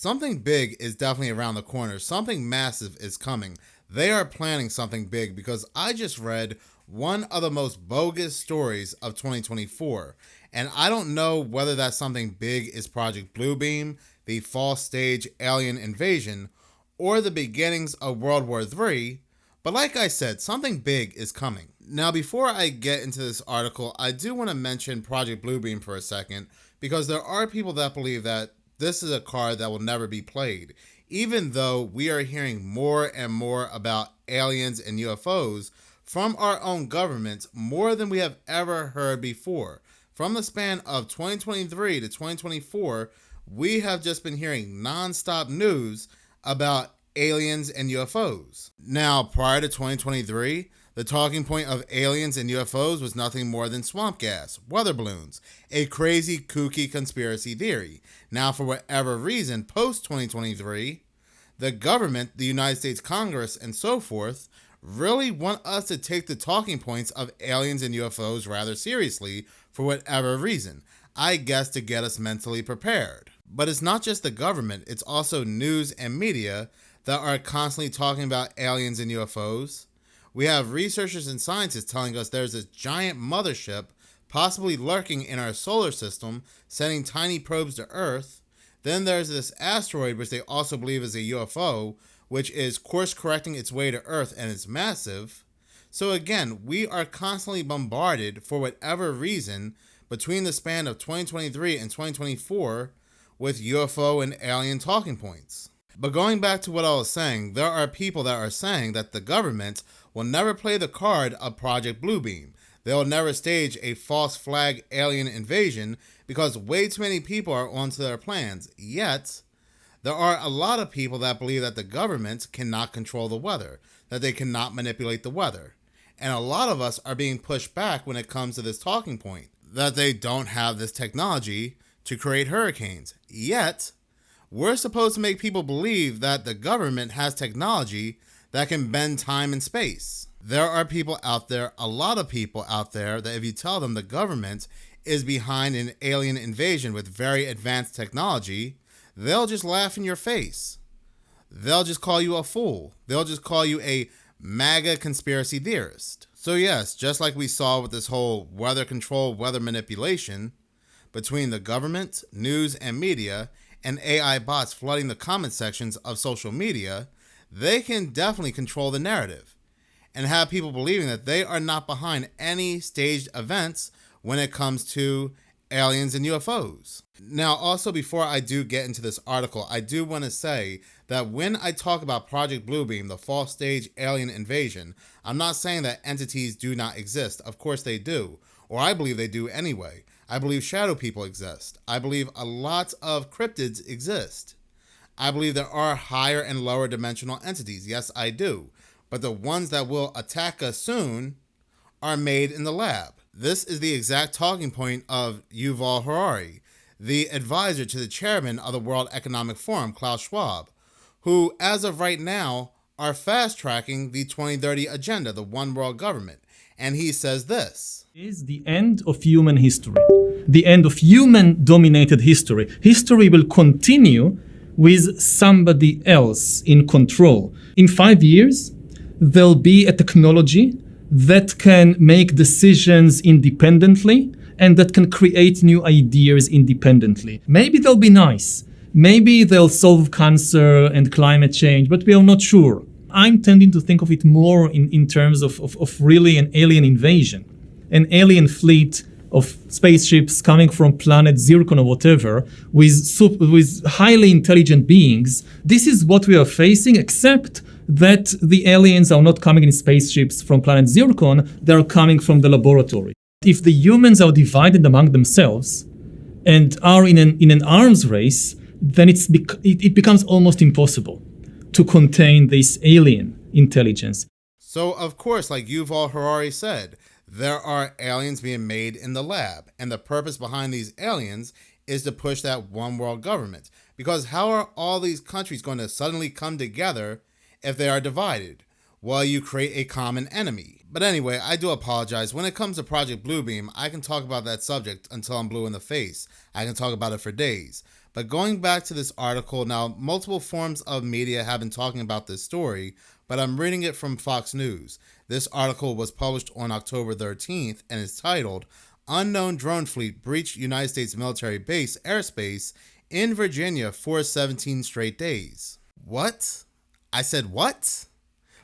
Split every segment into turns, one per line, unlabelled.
Something big is definitely around the corner. Something massive is coming. They are planning something big because I just read one of the most bogus stories of 2024. And I don't know whether that something big is Project Bluebeam, the false stage alien invasion, or the beginnings of World War III. But like I said, something big is coming. Now, before I get into this article, I do want to mention Project Bluebeam for a second, because there are people that believe that this is a card that will never be played, even though we are hearing more and more about aliens and UFOs from our own government, more than we have ever heard before. From the span of 2023 to 2024, we have just been hearing nonstop news about aliens and UFOs. Now, prior to 2023, the talking point of aliens and UFOs was nothing more than swamp gas, weather balloons, a crazy, kooky conspiracy theory. Now, for whatever reason, post-2023, the government, the United States Congress, and so forth, really want us to take the talking points of aliens and UFOs rather seriously for whatever reason. I guess to get us mentally prepared. But it's not just the government, it's also news and media that are constantly talking about aliens and UFOs. We have researchers and scientists telling us there's a giant mothership possibly lurking in our solar system, sending tiny probes to Earth. Then there's this asteroid, which they also believe is a UFO, which is course correcting its way to Earth and is massive. So again, we are constantly bombarded for whatever reason between the span of 2023 and 2024 with UFO and alien talking points. But going back to what I was saying, there are people that are saying that the government will never play the card of Project Bluebeam. They'll never stage a false flag alien invasion because way too many people are onto their plans. Yet, there are a lot of people that believe that the government cannot control the weather, that they cannot manipulate the weather. And a lot of us are being pushed back when it comes to this talking point, that they don't have this technology to create hurricanes. Yet, we're supposed to make people believe that the government has technology that can bend time and space. There are people out there, a lot of people out there, that if you tell them the government is behind an alien invasion with very advanced technology, they'll just laugh in your face. They'll just call you a fool. They'll just call you a MAGA conspiracy theorist. So yes, just like we saw with this whole weather control, weather manipulation, between the government, news, and media, and AI bots flooding the comment sections of social media, they can definitely control the narrative and have people believing that they are not behind any staged events when it comes to aliens and UFOs. Now, also, before I do get into this article, I do want to say that when I talk about Project Bluebeam, the false stage alien invasion, I'm not saying that entities do not exist. Of course they do, or I believe they do anyway. I believe shadow people exist. I believe a lot of cryptids exist. I believe there are higher and lower dimensional entities. Yes, I do. But the ones that will attack us soon are made in the lab. This is the exact talking point of Yuval Harari, the advisor to the chairman of the World Economic Forum, Klaus Schwab, who, as of right now, are fast-tracking the 2030 agenda, the one world government. And he says this:
is the end of human history, the end of human-dominated history. History will continue with somebody else in control. In 5 years, there'll be a technology that can make decisions independently and that can create new ideas independently. Maybe they'll be nice. Maybe they'll solve cancer and climate change, but we are not sure. I'm tending to think of it more in terms of really an alien invasion, an alien fleet of spaceships coming from planet Zircon or whatever with highly intelligent beings. This is what we are facing, except that the aliens are not coming in spaceships from planet Zircon, they're coming from the laboratory. If the humans are divided among themselves and are in an arms race, then it becomes almost impossible to contain this alien intelligence.
So, of course, like Yuval Harari said, there are aliens being made in the lab, and the purpose behind these aliens is to push that one world government. Because how are all these countries going to suddenly come together if they are divided? Well, you create a common enemy. But anyway, I do apologize. When it comes to Project Bluebeam, I can talk about that subject until I'm blue in the face. I can talk about it for days. But going back to this article, now multiple forms of media have been talking about this story, but I'm reading it from Fox News. This article was published on October 13th and is titled, Unknown Drone Fleet Breached United States Military Base Airspace in Virginia for 17 straight days. What? I said what?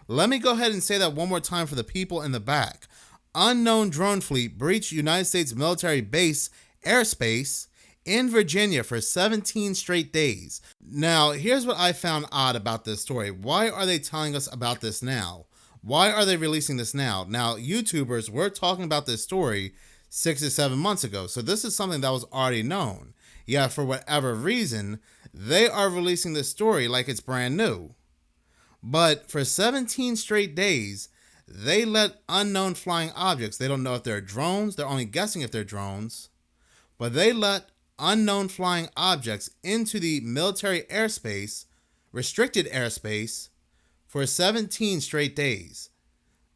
Let me go ahead and say that one more time for the people in the back. Unknown drone fleet breached United States military base airspace in Virginia for 17 straight days. Now, here's what I found odd about this story. Why are they telling us about this now? Why are they releasing this now? Now, YouTubers were talking about this story 6 to 7 months ago, so this is something that was already known. Yet, for whatever reason, they are releasing this story like it's brand new. But for 17 straight days, they let unknown flying objects, they don't know if they're drones, they're only guessing if they're drones, but they let unknown flying objects into the military airspace, restricted airspace, for 17 straight days.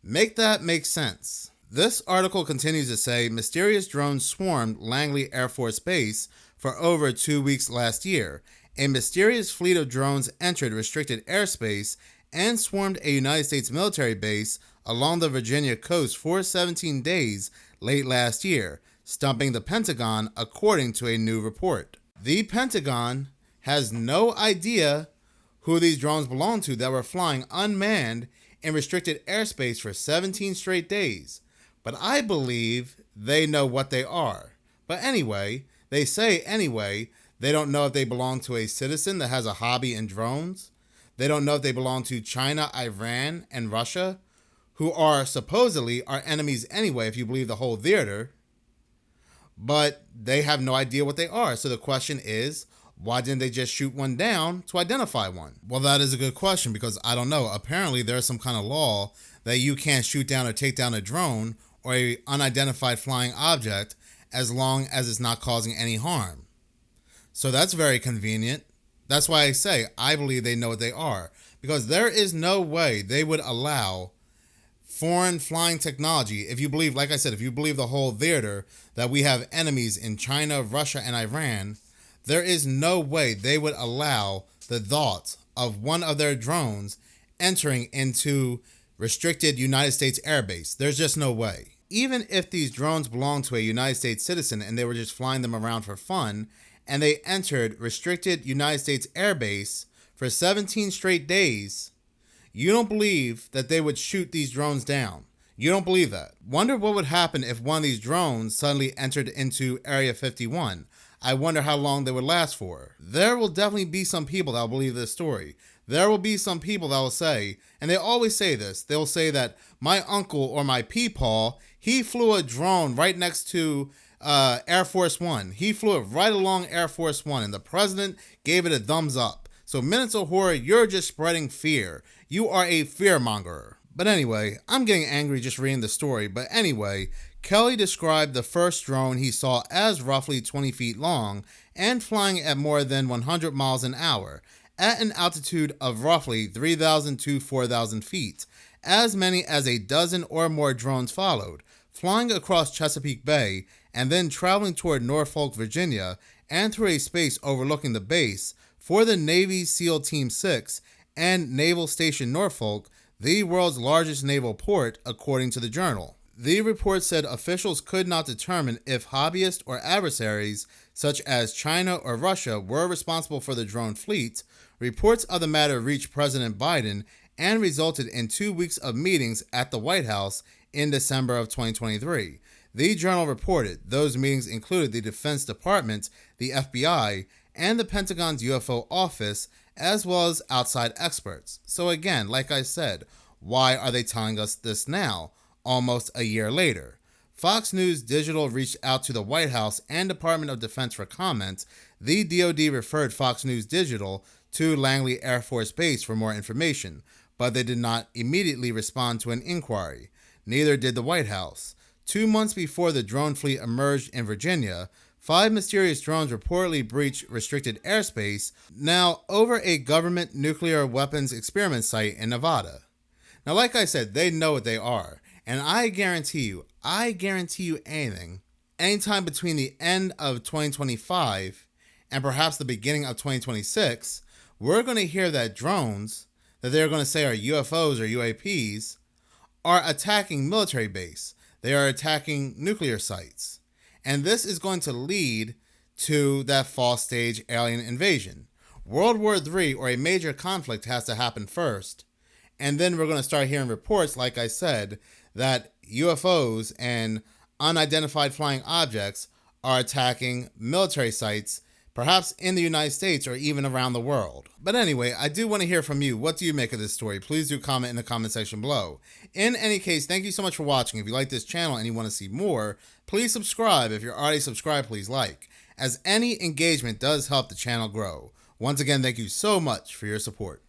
Make that make sense. This article continues to say, mysterious drones swarmed Langley Air Force Base for over 2 weeks last year. A mysterious fleet of drones entered restricted airspace and swarmed a United States military base along the Virginia coast for 17 days late last year, stumping the Pentagon, according to a new report. The Pentagon has no idea who these drones belong to that were flying unmanned in restricted airspace for 17 straight days. But I believe they know what they are. But anyway, they say anyway, they don't know if they belong to a citizen that has a hobby in drones. They don't know if they belong to China, Iran, and Russia, who are supposedly our enemies anyway, if you believe the whole theater. But they have no idea what they are. So the question is, why didn't they just shoot one down to identify one? Well, that is a good question because I don't know. Apparently, there's some kind of law that you can't shoot down or take down a drone or an unidentified flying object as long as it's not causing any harm. So that's very convenient. That's why I say I believe they know what they are, because there is no way they would allow foreign flying technology. If you believe, like I said, if you believe the whole theater that we have enemies in China, Russia, and Iran, there is no way they would allow the thought of one of their drones entering into restricted United States airbase. There's just no way. Even if these drones belong to a United States citizen and they were just flying them around for fun, and they entered restricted United States airbase for 17 straight days, you don't believe that they would shoot these drones down. You don't believe that. Wonder what would happen if one of these drones suddenly entered into Area 51. I wonder how long they would last for. There will definitely be some people that will believe this story. There will be some people that will say, and they always say this, they'll say that my uncle or my peepaw, he flew a drone right next to Air Force One. He flew it right along Air Force One, and the president gave it a thumbs up. So Minutes of Horror, you're just spreading fear. You are a fearmonger. But anyway, I'm getting angry just reading the story. But anyway, Kelly described the first drone he saw as roughly 20 feet long and flying at more than 100 miles an hour at an altitude of roughly 3,000 to 4,000 feet. As many as a dozen or more drones followed, flying across Chesapeake Bay and then traveling toward Norfolk, Virginia, and through a space overlooking the base for the Navy SEAL Team 6 and Naval Station Norfolk, the world's largest naval port, according to the journal. The report said officials could not determine if hobbyists or adversaries, such as China or Russia, were responsible for the drone fleet. Reports of the matter reached President Biden and resulted in 2 weeks of meetings at the White House in December of 2023. The journal reported those meetings included the Defense Department, the FBI, and the Pentagon's UFO office, as well as outside experts. So again, like I said, why are they telling us this now, almost a year later? Fox News Digital reached out to the White House and Department of Defense for comment. The DoD referred Fox News Digital to Langley Air Force Base for more information, but they did not immediately respond to an inquiry. Neither did the White House. 2 months before the drone fleet emerged in Virginia, 5 mysterious drones reportedly breached restricted airspace, now over a government nuclear weapons experiment site in Nevada. Now, like I said, they know what they are, and I guarantee you anything, anytime between the end of 2025 and perhaps the beginning of 2026, we're going to hear that drones that they're going to say are UFOs or UAPs are attacking military base. They are attacking nuclear sites. And this is going to lead to that fall stage alien invasion. World War III or a major conflict has to happen first. And then we're going to start hearing reports, like I said, that UFOs and unidentified flying objects are attacking military sites, perhaps in the United States or even around the world. But anyway, I do want to hear from you. What do you make of this story? Please do comment in the comment section below. In any case, thank you so much for watching. If you like this channel and you want to see more, please subscribe. If you're already subscribed, please like, as any engagement does help the channel grow. Once again, thank you so much for your support.